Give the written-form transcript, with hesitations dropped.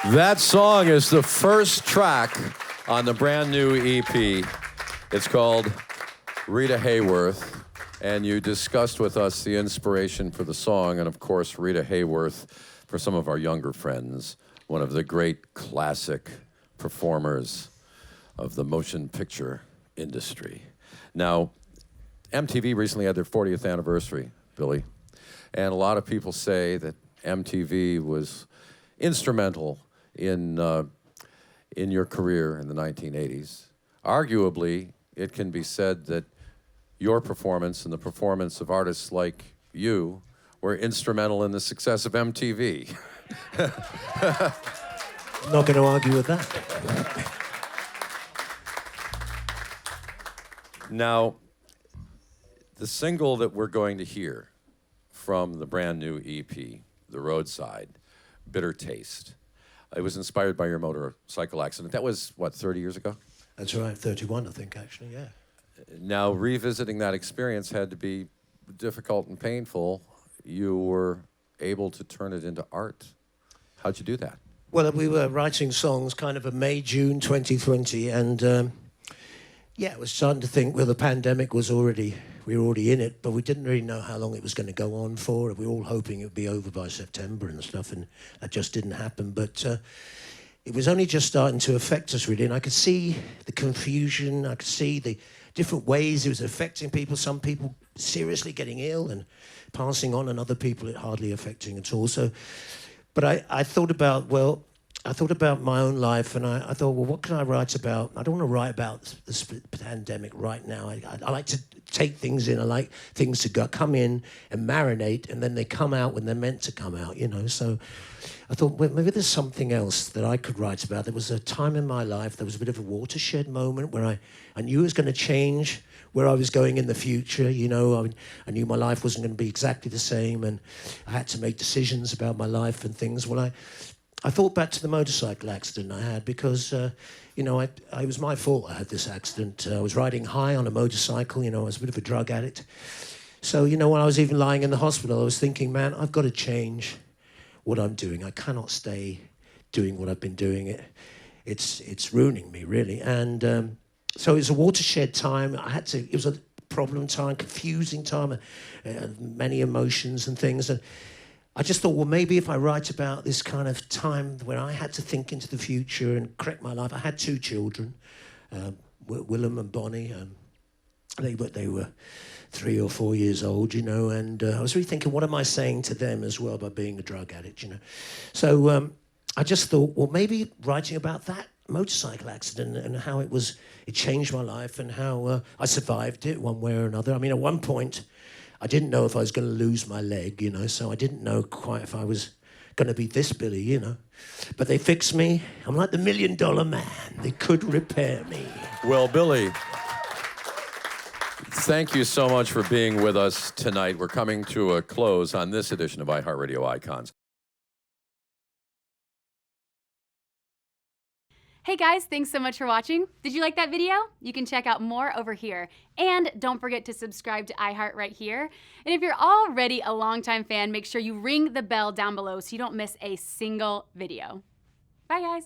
That song is the first track on the brand new EP. It's called Rita Hayworth, and you discussed with us the inspiration for the song, and of course, Rita Hayworth, for some of our younger friends, one of the great classic performers of the motion picture industry. Now, MTV recently had their 40th anniversary, Billy, and a lot of people say that MTV was instrumental in your career in the 1980s. Arguably, it can be said that your performance and the performance of artists like you were instrumental in the success of MTV. I'm not going to argue with that. Now, the single that we're going to hear from the brand new EP, The Roadside, Bitter Taste, it was inspired by your motorcycle accident. That was, what, 30 years ago? That's right, 31, I think, actually, yeah. Now, revisiting that experience had to be difficult and painful. You were able to turn it into art. How'd you do that? Well, we were writing songs kind of in May, June 2020, and yeah, I was starting to think, well, the pandemic was we were already in it, but we didn't really know how long it was going to go on for. We were all hoping it would be over by September and stuff, and that just didn't happen. But it was only just starting to affect us, really, and I could see the confusion. I could see the different ways it was affecting people. Some people seriously getting ill and passing on, and other people it hardly affecting at all. So, but I thought about, my own life, and I thought, well, what can I write about? I don't want to write about this pandemic right now. I like to take things in. I like things to come in and marinate, and then they come out when they're meant to come out, you know. So I thought, well, maybe there's something else that I could write about. There was a time in my life, there was a bit of a watershed moment where I knew it was going to change, where I was going in the future, you know. I knew my life wasn't going to be exactly the same, and I had to make decisions about my life and things. Well, I thought back to the motorcycle accident I had because, you know, it was my fault I had this accident. I was riding high on a motorcycle, you know, I was a bit of a drug addict. So, you know, when I was even lying in the hospital, I was thinking, man, I've got to change what I'm doing. I cannot stay doing what I've been doing. It's ruining me, really. And so it was a watershed time. It was a problem time, confusing time, many emotions and things. And I just thought, well, maybe if I write about this kind of time where I had to think into the future and correct my life. I had 2 children, Willem and Bonnie. They were 3 or 4 years old, you know, and I was really thinking, what am I saying to them as well by being a drug addict, you know? So I just thought, well, maybe writing about that motorcycle accident and how it changed my life and how I survived it one way or another. I mean, at one point, I didn't know if I was going to lose my leg, you know, so I didn't know quite if I was going to be this Billy, you know. But they fixed me. I'm like the $1 Million Man. They could repair me. Well, Billy, thank you so much for being with us tonight. We're coming to a close on this edition of iHeartRadio Icons. Hey guys, thanks so much for watching. Did you like that video? You can check out more over here. And don't forget to subscribe to iHeart right here. And if you're already a longtime fan, make sure you ring the bell down below so you don't miss a single video. Bye guys.